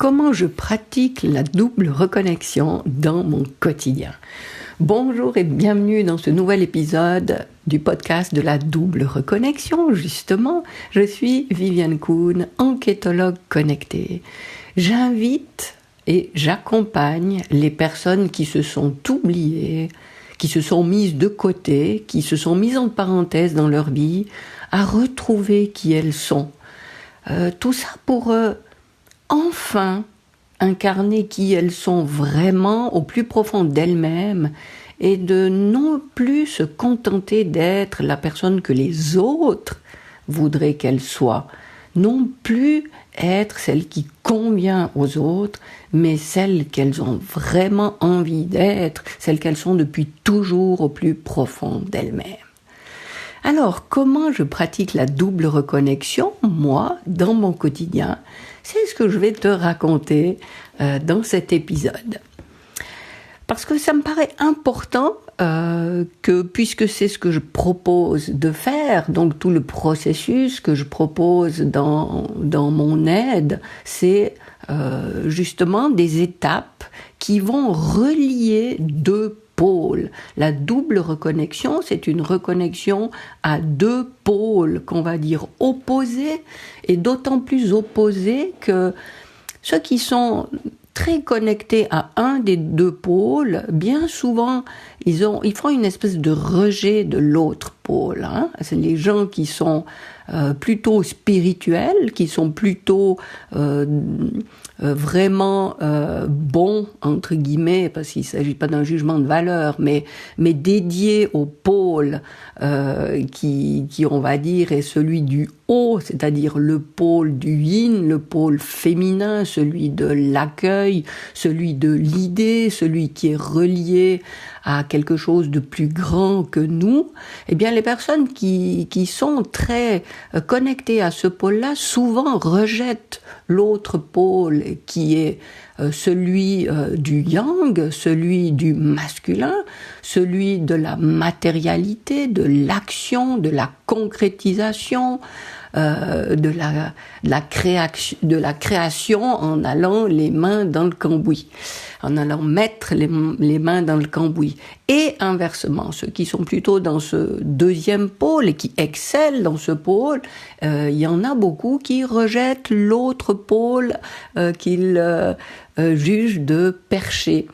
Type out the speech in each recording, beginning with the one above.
comment je pratique la double reconnexion dans mon quotidien. Bonjour et bienvenue dans ce nouvel épisode du podcast de la double reconnexion. Justement, je suis Viviane Kuhn, enquêtologue connectée. J'invite et j'accompagne les personnes qui se sont oubliées, qui se sont mises de côté, qui se sont mises en parenthèse dans leur vie, à retrouver qui elles sont. Tout ça pour enfin incarner qui elles sont vraiment au plus profond d'elles-mêmes et de non plus se contenter d'être la personne que les autres voudraient qu'elles soient. Non plus être celle qui convient aux autres, mais celle qu'elles ont vraiment envie d'être, celle qu'elles sont depuis toujours au plus profond d'elles-mêmes. Alors, comment je pratique la double reconnexion, moi, dans mon quotidien? C'est ce que je vais te raconter dans cet épisode. Parce que ça me paraît important que, puisque c'est ce que je propose de faire, donc tout le processus que je propose dans mon aide, c'est justement des étapes qui vont relier deux pôles. La double reconnexion, c'est une reconnexion à deux pôles qu'on va dire opposés, et d'autant plus opposés que ceux qui sont très connectés à un des deux pôles, bien souvent, ils font une espèce de rejet de l'autre pôle. C'est les gens qui sont plutôt spirituels, qui sont plutôt vraiment bons, entre guillemets, parce qu'il ne s'agit pas d'un jugement de valeur, mais dédiés au pôle qui, on va dire, est celui du haut, c'est-à-dire le pôle du yin, le pôle féminin, celui de l'accueil, celui de l'idée, celui qui est relié à quelque chose de plus grand que nous. Eh bien, les personnes qui sont très connectées à ce pôle-là, souvent rejettent l'autre pôle qui est celui du yang, celui du masculin, celui de la matérialité, de l'action, de la concrétisation, de la création en allant les mains dans le cambouis, en allant mettre les mains dans le cambouis. Et inversement, ceux qui sont plutôt dans ce deuxième pôle et qui excellent dans ce pôle, il y en a beaucoup qui rejettent l'autre pôle qu'ils jugent de perché.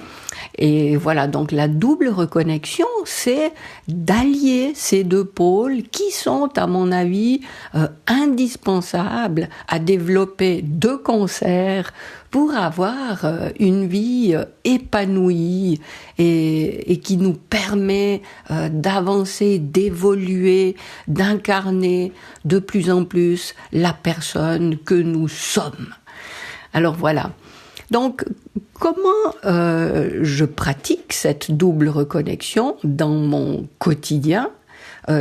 Et voilà, donc la double reconnexion, c'est d'allier ces deux pôles qui sont, à mon avis, indispensables à développer de concert pour avoir une vie épanouie et qui nous permet d'avancer, d'évoluer, d'incarner de plus en plus la personne que nous sommes. Alors voilà. Donc, comment je pratique cette double reconnexion dans mon quotidien?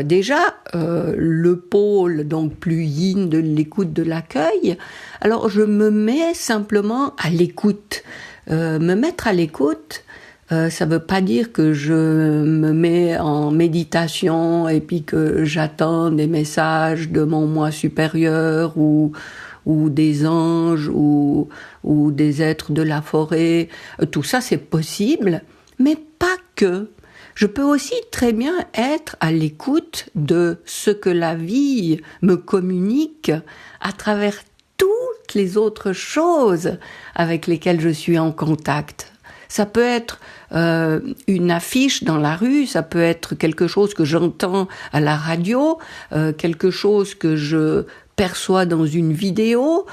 Déjà, le pôle donc plus yin de l'écoute, de l'accueil. Alors, je me mets simplement à l'écoute. Me mettre à l'écoute, ça veut pas dire que je me mets en méditation et puis que j'attends des messages de mon moi supérieur ou des anges ou des êtres de la forêt. Tout ça, c'est possible, mais pas que. Je peux aussi très bien être à l'écoute de ce que la vie me communique à travers toutes les autres choses avec lesquelles je suis en contact. Ça peut être une affiche dans la rue, ça peut être quelque chose que j'entends à la radio, quelque chose que je perçois dans une vidéo,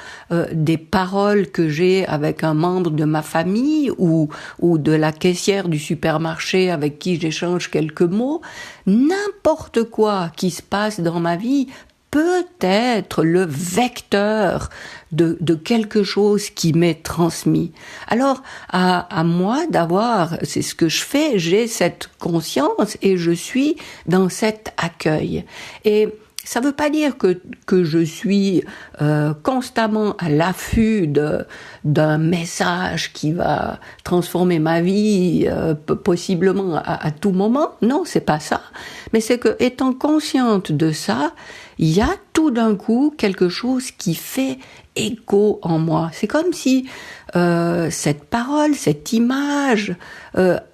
des paroles que j'ai avec un membre de ma famille ou de la caissière du supermarché avec qui j'échange quelques mots. N'importe quoi qui se passe dans ma vie peut être le vecteur de quelque chose qui m'est transmis. Alors, à moi d'avoir, c'est ce que je fais, j'ai cette conscience et je suis dans cet accueil. Et ça veut pas dire que je suis constamment à l'affût d'un message qui va transformer ma vie possiblement à tout moment. Non, c'est pas ça. Mais c'est que, étant consciente de ça, il y a tout d'un coup quelque chose qui fait écho en moi. C'est comme si cette parole, cette image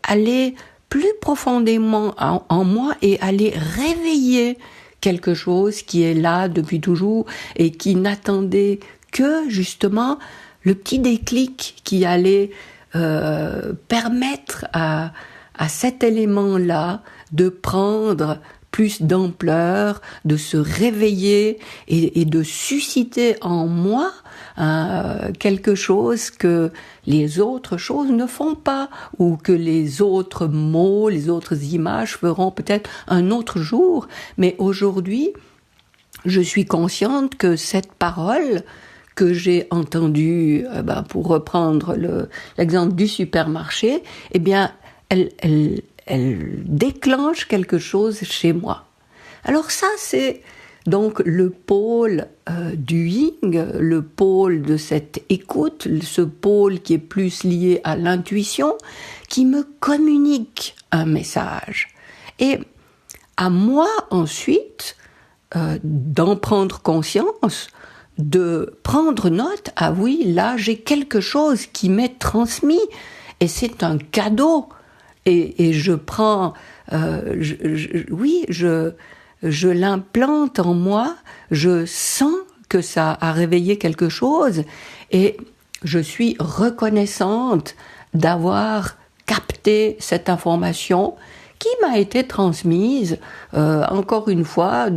allait plus profondément en moi et allait réveiller quelque chose qui est là depuis toujours et qui n'attendait que justement le petit déclic qui allait permettre à cet élément-là de prendre plus d'ampleur, de se réveiller et de susciter en moi quelque chose que les autres choses ne font pas, ou que les autres mots, les autres images feront peut-être un autre jour. Mais aujourd'hui, je suis consciente que cette parole que j'ai entendue, pour reprendre l'exemple du supermarché, eh bien, elle déclenche quelque chose chez moi. Alors ça, c'est donc le pôle du yin, le pôle de cette écoute, ce pôle qui est plus lié à l'intuition, qui me communique un message. Et à moi ensuite d'en prendre conscience, de prendre note, ah oui, là j'ai quelque chose qui m'est transmis, et c'est un cadeau. Et je prends, je l'implante en moi, je sens que ça a réveillé quelque chose, et je suis reconnaissante d'avoir capté cette information qui m'a été transmise, encore une fois,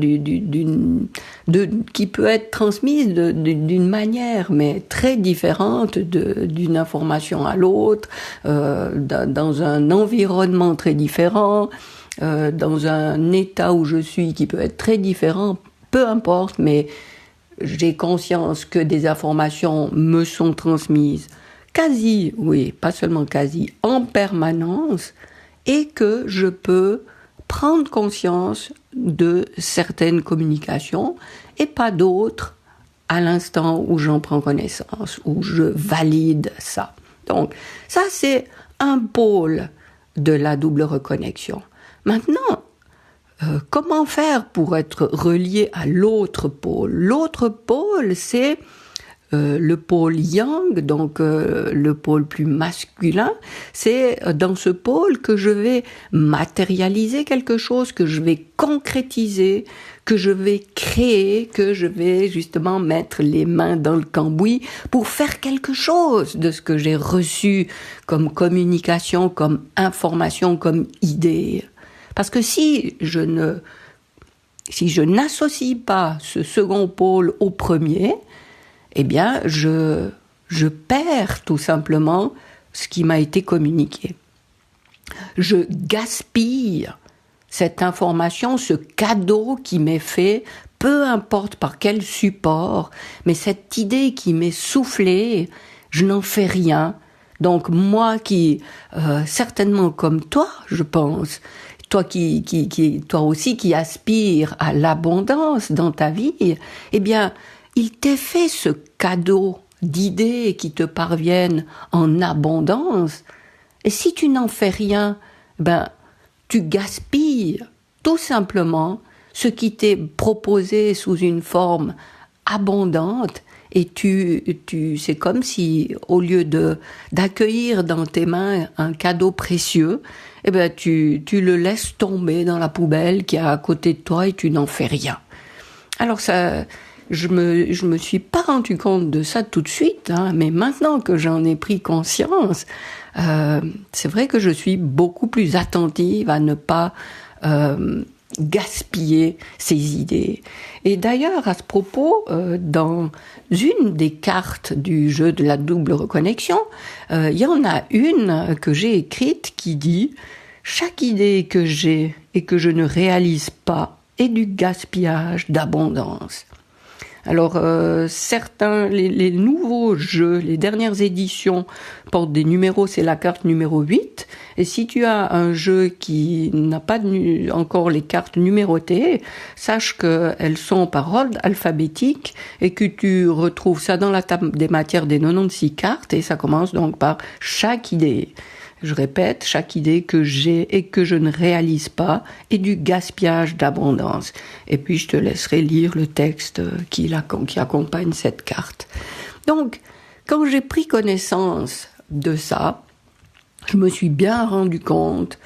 qui peut être transmise d'une manière, mais très différente d'une information à l'autre, dans un environnement très différent, dans un état où je suis qui peut être très différent, peu importe, mais j'ai conscience que des informations me sont transmises quasi, oui, pas seulement quasi, en permanence, et que je peux prendre conscience de certaines communications et pas d'autres à l'instant où j'en prends connaissance, où je valide ça. Donc, ça, c'est un pôle de la double reconnexion. Maintenant, comment faire pour être relié à l'autre pôle ? L'autre pôle, c'est le pôle yang, donc le pôle plus masculin. C'est dans ce pôle que je vais matérialiser quelque chose, que je vais concrétiser, que je vais créer, que je vais justement mettre les mains dans le cambouis pour faire quelque chose de ce que j'ai reçu comme communication, comme information, comme idée. Parce que si je n'associe pas ce second pôle au premier, eh bien, je perds tout simplement ce qui m'a été communiqué. Je gaspille cette information, ce cadeau qui m'est fait, peu importe par quel support, mais cette idée qui m'est soufflée, je n'en fais rien. Donc moi qui, certainement comme toi, je pense, toi toi aussi qui aspires à l'abondance dans ta vie, eh bien, il t'est fait ce cadeau d'idées qui te parviennent en abondance. Et si tu n'en fais rien, tu gaspilles tout simplement ce qui t'est proposé sous une forme abondante. Et c'est comme si, au lieu d'accueillir dans tes mains un cadeau précieux, tu le laisses tomber dans la poubelle qui est à côté de toi et tu n'en fais rien. Alors ça, je me suis pas rendu compte de ça tout de suite, mais maintenant que j'en ai pris conscience, c'est vrai que je suis beaucoup plus attentive à ne pas gaspiller ces idées. Et d'ailleurs, à ce propos, dans une des cartes du jeu de la double reconnexion, il y en a une que j'ai écrite qui dit « Chaque idée que j'ai et que je ne réalise pas est du gaspillage d'abondance ». Alors, certains, les nouveaux jeux, les dernières éditions portent des numéros, c'est la carte numéro 8. Et si tu as un jeu qui n'a pas encore les cartes numérotées, sache qu'elles sont par ordre alphabétique et que tu retrouves ça dans la table des matières des 96 cartes et ça commence donc par chaque idée. je répète, chaque idée que j'ai et que je ne réalise pas est du gaspillage d'abondance. Et puis je te laisserai lire le texte qui accompagne cette carte. Donc, quand j'ai pris connaissance de ça, je me suis bien rendu compte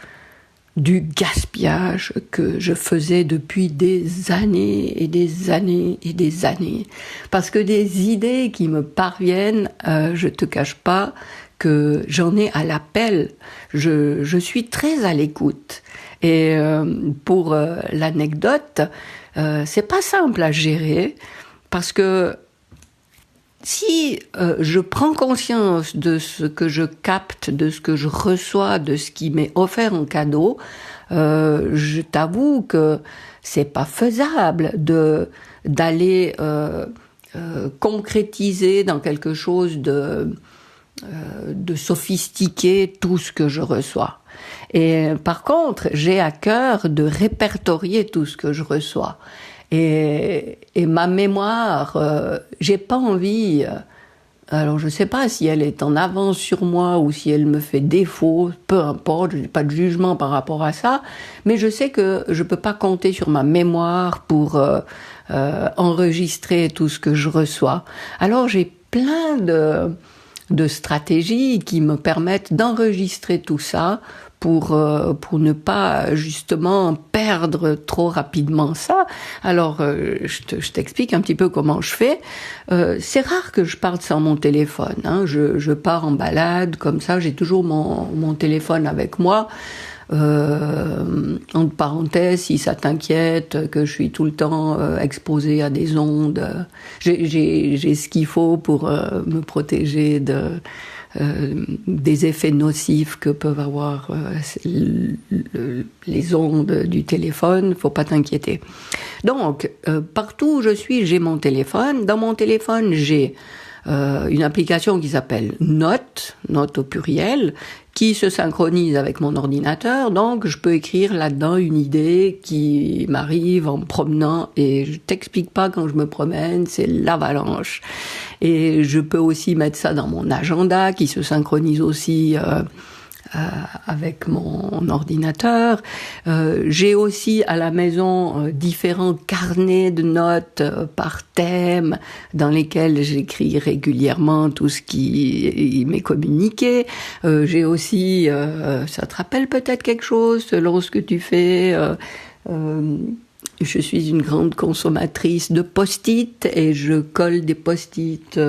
du gaspillage que je faisais depuis des années et des années et des années. Parce que des idées qui me parviennent, je te cache pas que j'en ai à l'appel. Je suis très à l'écoute. Et pour l'anecdote, c'est pas simple à gérer parce que si je prends conscience de ce que je capte, de ce que je reçois, de ce qui m'est offert en cadeau, je t'avoue que c'est pas faisable d'aller concrétiser dans quelque chose de sophistiqué tout ce que je reçois. Et par contre, j'ai à cœur de répertorier tout ce que je reçois. Et ma mémoire, j'ai pas envie, alors je sais pas si elle est en avance sur moi ou si elle me fait défaut, peu importe, je n'ai pas de jugement par rapport à ça, mais je sais que je peux pas compter sur ma mémoire pour enregistrer tout ce que je reçois. Alors j'ai plein de stratégies qui me permettent d'enregistrer tout ça pour ne pas justement perdre trop rapidement ça. Alors je t'explique un petit peu comment je fais. C'est rare que je parte sans mon téléphone, hein. Je pars en balade comme ça, j'ai toujours mon téléphone avec moi. Entre parenthèses, si ça t'inquiète que je suis tout le temps exposée à des ondes, j'ai ce qu'il faut pour me protéger des effets nocifs que peuvent avoir les ondes du téléphone. Faut pas t'inquiéter. Donc partout où je suis, j'ai mon téléphone. Dans mon téléphone, j'ai une application qui s'appelle Note au pluriel, qui se synchronise avec mon ordinateur, donc je peux écrire là-dedans une idée qui m'arrive en me promenant, et je t'explique pas quand je me promène, c'est l'avalanche. Et je peux aussi mettre ça dans mon agenda, qui se synchronise aussi avec mon ordinateur. J'ai aussi à la maison différents carnets de notes par thème dans lesquels j'écris régulièrement tout ce qui m'est communiqué. J'ai aussi, ça te rappelle peut-être quelque chose selon ce que tu fais, je suis une grande consommatrice de post-it et je colle des post-it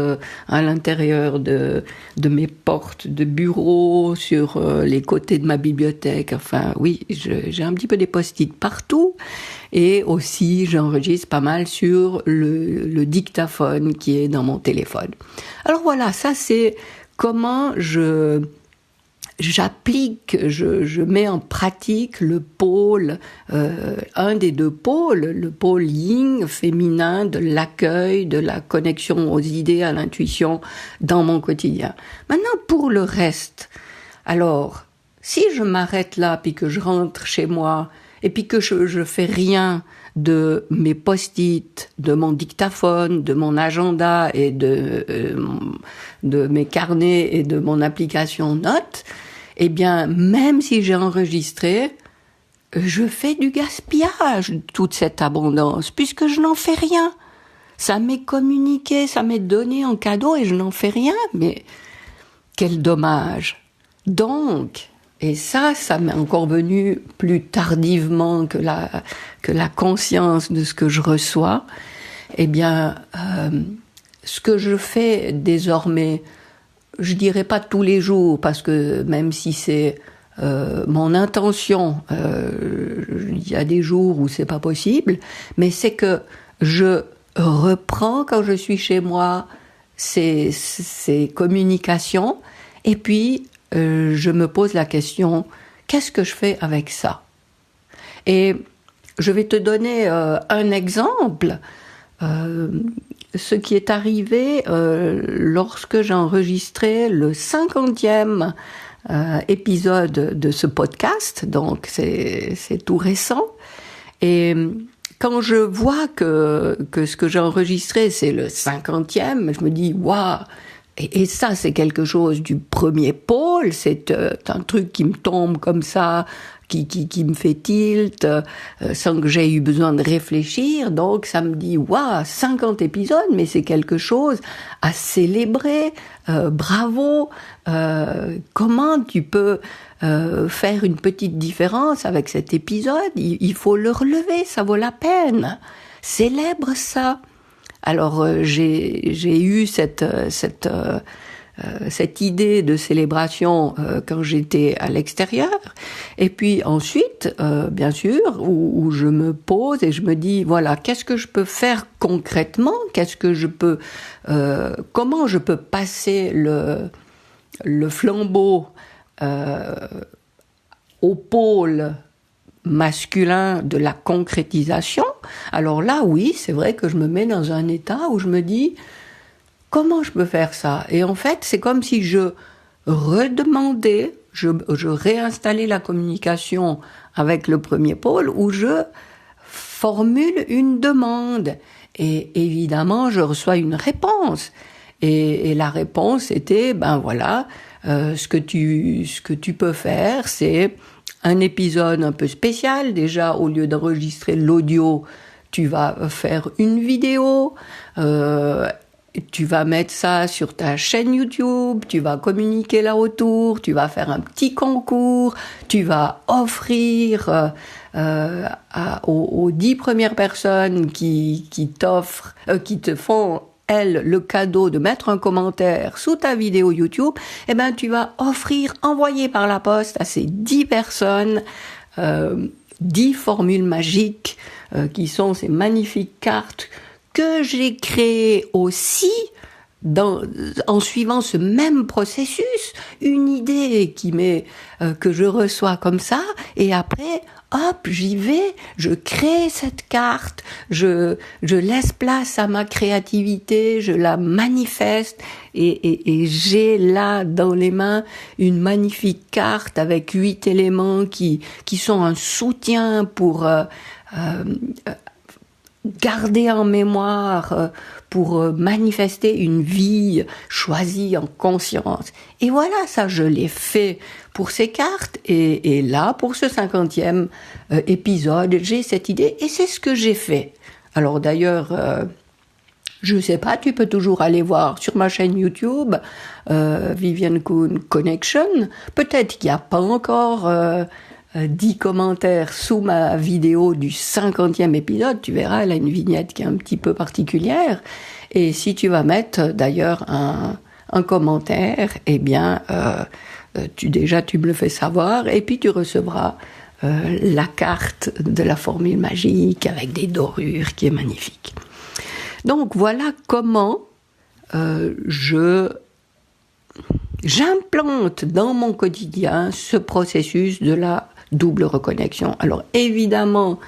à l'intérieur de mes portes de bureau, sur les côtés de ma bibliothèque. Enfin, oui, j'ai un petit peu des post-it partout. Et aussi, j'enregistre pas mal sur le dictaphone qui est dans mon téléphone. Alors voilà, ça c'est comment j'applique, je mets en pratique le pôle, un des deux pôles, le pôle yin, féminin, de l'accueil, de la connexion aux idées, à l'intuition, dans mon quotidien. Maintenant, pour le reste, alors, si je m'arrête là, puis que je rentre chez moi, et puis que je fais rien de mes post-it, de mon dictaphone, de mon agenda et de mes carnets et de mon application Notes, eh bien, même si j'ai enregistré, je fais du gaspillage de toute cette abondance, puisque je n'en fais rien. Ça m'est communiqué, ça m'est donné en cadeau et je n'en fais rien, mais quel dommage. Donc, et ça m'est encore venu plus tardivement que la conscience de ce que je reçois, eh bien, ce que je fais désormais, je dirais pas tous les jours, parce que même si c'est mon intention, il y a des jours où c'est pas possible, mais c'est que je reprends quand je suis chez moi ces communications, et puis je me pose la question, qu'est-ce que je fais avec ça? Et je vais te donner un exemple. Ce qui est arrivé lorsque j'ai enregistré le 50e épisode de ce podcast, donc c'est tout récent. Et quand je vois que ce que j'ai enregistré, c'est le 50e, je me dis, waouh, et ça, c'est quelque chose du premier pôle, c'est un truc qui me tombe comme ça, qui me fait tilt, sans que j'aie eu besoin de réfléchir. Donc ça me dit, waouh, 50 épisodes, mais c'est quelque chose à célébrer, bravo. Comment tu peux faire une petite différence avec cet épisode? Il faut le relever, ça vaut la peine. Célèbre ça. Alors j'ai eu cette idée de célébration quand j'étais à l'extérieur, et puis ensuite, bien sûr, où je me pose et je me dis, voilà, qu'est-ce que je peux faire concrètement? Qu'est-ce que je peux, comment je peux passer le flambeau au pôle masculin de la concrétisation? Alors là, oui, c'est vrai que je me mets dans un état où je me dis, comment je peux faire ça? Et en fait, c'est comme si je redemandais, je réinstallais la communication avec le premier pôle, où je formule une demande. Et évidemment, je reçois une réponse. Et la réponse était, ben voilà, ce que tu peux faire, c'est un épisode un peu spécial. Déjà, au lieu d'enregistrer l'audio, tu vas faire une vidéo, tu vas mettre ça sur ta chaîne YouTube, tu vas communiquer là autour, tu vas faire un petit concours, tu vas offrir aux 10 premières personnes qui te font, elles, le cadeau de mettre un commentaire sous ta vidéo YouTube, eh ben, tu vas envoyer par la poste à ces 10 personnes 10 formules magiques qui sont ces magnifiques cartes que j'ai créées aussi en suivant ce même processus, une idée que je reçois comme ça, et après, hop, j'y vais, je crée cette carte, je laisse place à ma créativité, je la manifeste, et j'ai là dans les mains une magnifique carte avec 8 éléments qui sont un soutien pour garder en mémoire, pour manifester une vie choisie en conscience. Et voilà, ça, je l'ai fait pour ces cartes. Et là, pour ce 50e épisode, j'ai cette idée et c'est ce que j'ai fait. Alors d'ailleurs, je sais pas, tu peux toujours aller voir sur ma chaîne YouTube, Viviane Kuhn Connection. Peut-être qu'il n'y a pas encore 10 commentaires sous ma vidéo du 50e épisode, tu verras, elle a une vignette qui est un petit peu particulière. Et si tu vas mettre d'ailleurs un commentaire, eh bien, tu me le fais savoir, et puis tu recevras la carte de la formule magique avec des dorures qui est magnifique. Donc voilà comment j'implante dans mon quotidien ce processus de la double reconnexion. Alors évidemment,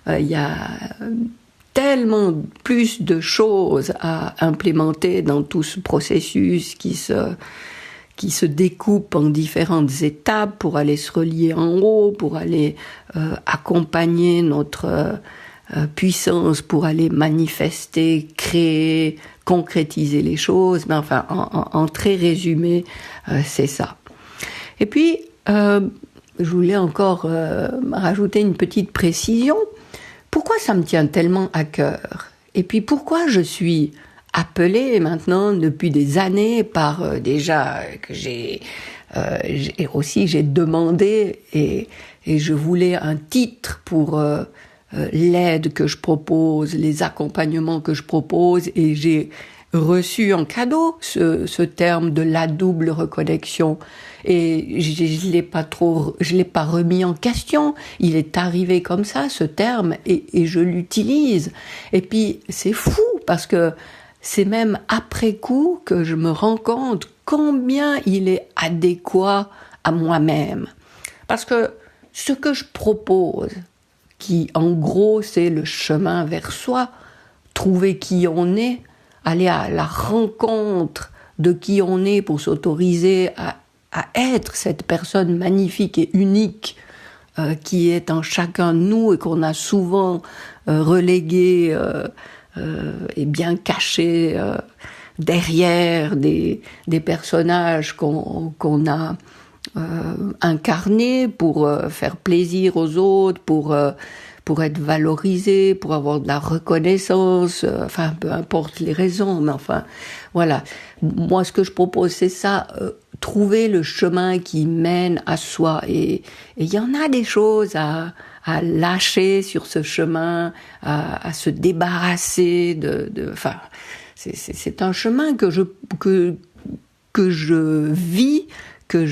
il y a tellement plus de choses à implémenter dans tout ce processus qui se découpe en différentes étapes pour aller se relier en haut, pour aller accompagner notre puissance, pour aller manifester, créer, concrétiser les choses. Mais enfin, en très résumé, c'est ça. Et puis, je voulais encore rajouter une petite précision. Pourquoi ça me tient tellement à cœur? Et puis pourquoi je suis appelée maintenant depuis des années par déjà que j'ai demandé et je voulais un titre pour l'aide que je propose, les accompagnements que je propose, et j'ai reçu en cadeau ce terme de la double reconnexion, et je l'ai pas remis en question. Il est arrivé comme ça, ce terme, et je l'utilise. Et puis c'est fou parce que c'est même après coup que je me rends compte combien il est adéquat à moi-même. Parce que ce que je propose, qui en gros c'est le chemin vers soi, trouver qui on est, aller à la rencontre de qui on est pour s'autoriser à être cette personne magnifique et unique qui est en chacun de nous et qu'on a souvent relégué et bien caché derrière des personnages qu'on a incarnés pour faire plaisir aux autres, pour être valorisé, pour avoir de la reconnaissance, enfin peu importe les raisons, mais enfin voilà. Moi, ce que je propose, c'est ça, trouver le chemin qui mène à soi. Et il y en a des choses à lâcher sur ce chemin, à se débarrasser enfin, c'est un chemin que je vis, que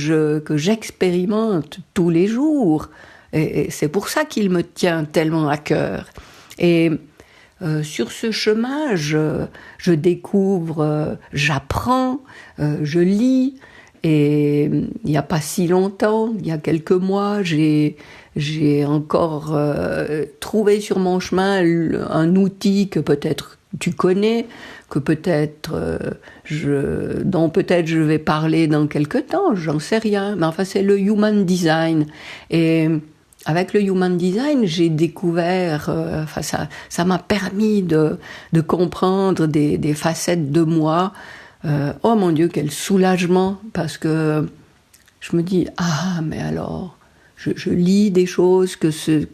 j'expérimente tous les jours. Et c'est pour ça qu'il me tient tellement à cœur. Et sur ce chemin, je découvre, j'apprends, je lis. Et il n'y a pas si longtemps, il y a quelques mois, j'ai encore trouvé sur mon chemin un outil que peut-être tu connais, que dont peut-être je vais parler dans quelques temps, j'en sais rien. Mais enfin, c'est le Human Design. Et avec le Human Design, j'ai découvert, ça m'a permis de comprendre des facettes de moi. Oh mon Dieu, quel soulagement, parce que je me dis, mais alors, je lis des choses que ce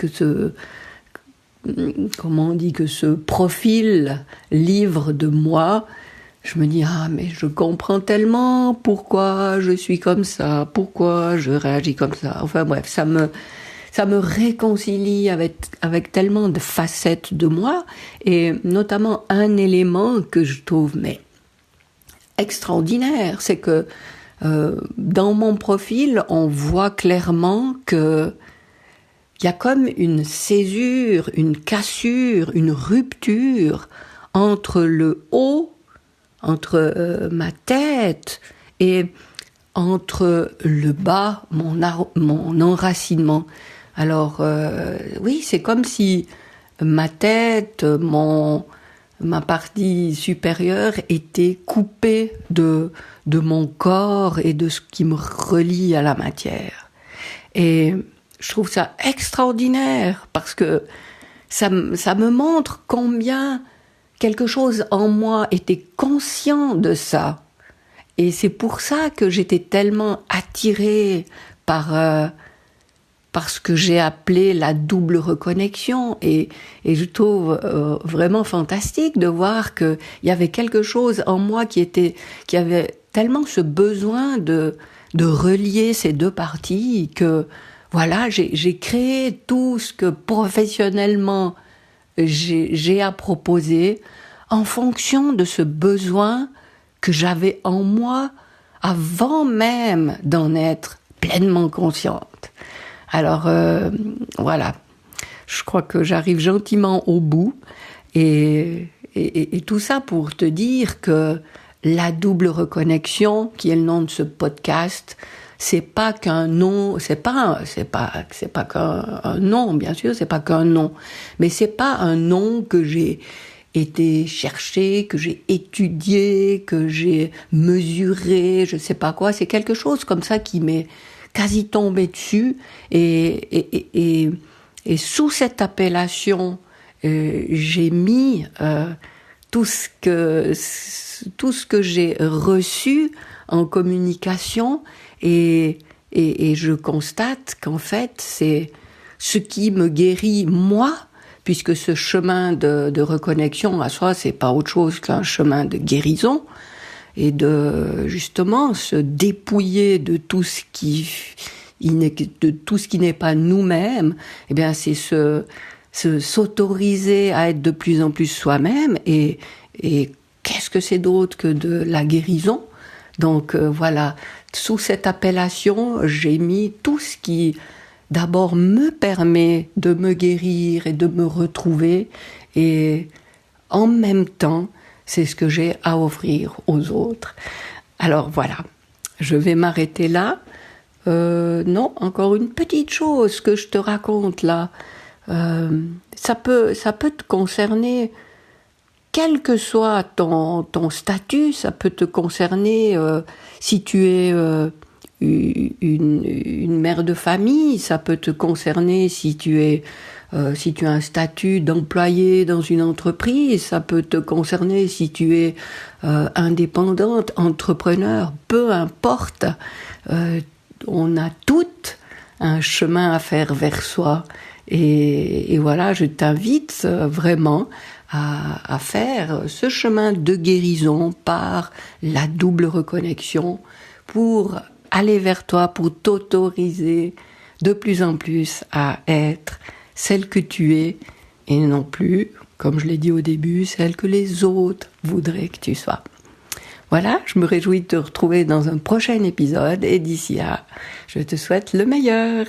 profil livre de moi. Je me dis, mais je comprends tellement pourquoi je suis comme ça, pourquoi je réagis comme ça. Enfin bref, ça me réconcilie avec tellement de facettes de moi, et notamment un élément que je trouve extraordinaire, c'est que dans mon profil, on voit clairement que il y a comme une césure, une cassure, une rupture entre le haut, entre ma tête, et entre le bas, mon enracinement. Alors oui, c'est comme si ma tête, ma partie supérieure était coupée de mon corps et de ce qui me relie à la matière. Et je trouve ça extraordinaire, parce que ça me montre combien quelque chose en moi était conscient de ça. Et c'est pour ça que j'étais tellement attirée par ce que j'ai appelé la double reconnexion. Et je trouve vraiment fantastique de voir qu'il y avait quelque chose en moi qui avait tellement ce besoin de relier ces deux parties que, voilà, j'ai créé tout ce que professionnellement j'ai à proposer en fonction de ce besoin que j'avais en moi avant même d'en être pleinement consciente. Alors voilà, je crois que j'arrive gentiment au bout, et tout ça pour te dire que la double reconnexion, qui est le nom de ce podcast, c'est pas qu'un nom, c'est pas qu'un nom, bien sûr, c'est pas qu'un nom, mais c'est pas un nom que j'ai été chercher, que j'ai étudié, que j'ai mesuré, je sais pas quoi. C'est quelque chose comme ça qui m'est quasi tombé dessus, et sous cette appellation, j'ai mis tout ce que j'ai reçu en communication, et je constate qu'en fait c'est ce qui me guérit moi, puisque ce chemin de reconnexion à soi, c'est pas autre chose qu'un chemin de guérison, et de justement se dépouiller de tout ce qui n'est pas nous-mêmes. Eh bien, c'est s'autoriser à être de plus en plus soi-même, et qu'est-ce que c'est d'autre que de la guérison? Donc voilà, sous cette appellation, j'ai mis tout ce qui d'abord me permet de me guérir et de me retrouver, et en même temps, c'est ce que j'ai à offrir aux autres. Alors voilà, je vais m'arrêter là. Non, encore une petite chose que je te raconte là. Ça peut te concerner, quel que soit ton statut. Ça peut te concerner si tu es une mère de famille. Ça peut te concerner si tu es si tu as un statut d'employé dans une entreprise, ça peut te concerner si tu es indépendante, entrepreneur, peu importe. On a toutes un chemin à faire vers soi. Et voilà, je t'invite vraiment à faire ce chemin de guérison par la double reconnexion pour aller vers toi, pour t'autoriser de plus en plus à être celle que tu es et non plus, comme je l'ai dit au début, celle que les autres voudraient que tu sois. Voilà, je me réjouis de te retrouver dans un prochain épisode et d'ici là, je te souhaite le meilleur.